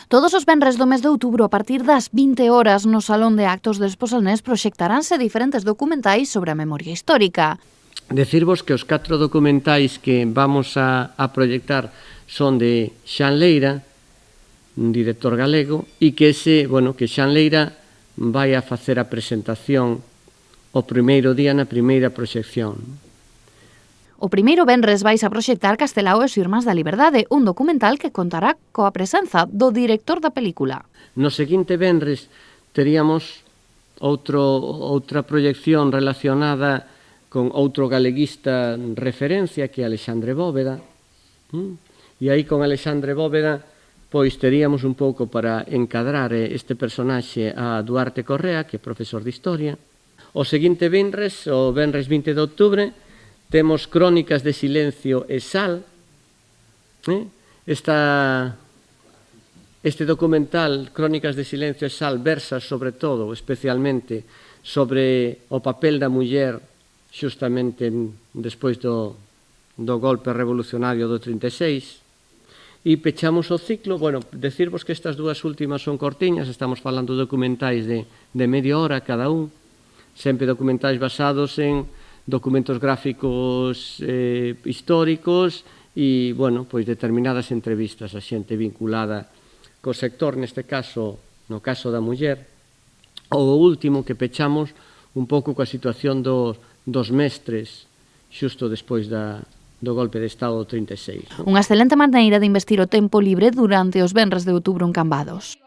Todos os venres do mes de outubro, a partir das 20 horas, no Salón de Actos de Esposalnés proxectaránse diferentes documentais sobre a memoria histórica. Decirvos que os 4 documentais que vamos a proxectar son de Xan Leira, un director galego, e que Xan Leira vai a facer a presentación o primeiro día na primeira proxección. O primeiro venres vais a proxectar Castelao e os Irmáns da Liberdade, un documental que contará coa presenza do director da película. No seguinte venres teríamos outra proxección relacionada con outro galeguista referencia que é Alexandre Bóveda. E aí con Alexandre Bóveda pois teríamos un pouco para encadrar este personaxe a Duarte Correa, que é profesor de Historia. O seguinte venres, o venres 20 de outubro, temos Crónicas de Silencio e Sal. Este documental, Crónicas de Silencio e Sal, versa sobre todo, especialmente, sobre o papel da muller xustamente despois do golpe revolucionario do 36. E pechamos o ciclo, decirvos que estas dúas últimas son cortiñas, estamos falando de documentais de media hora cada un, sempre documentais basados en documentos gráficos históricos e, pois determinadas entrevistas a xente vinculada co sector, neste caso, no caso da muller. O último que pechamos un pouco coa situación dos mestres xusto despois do golpe de Estado do 36. Unha excelente maneira de investir o tempo libre durante os venres de outubro en Cambados.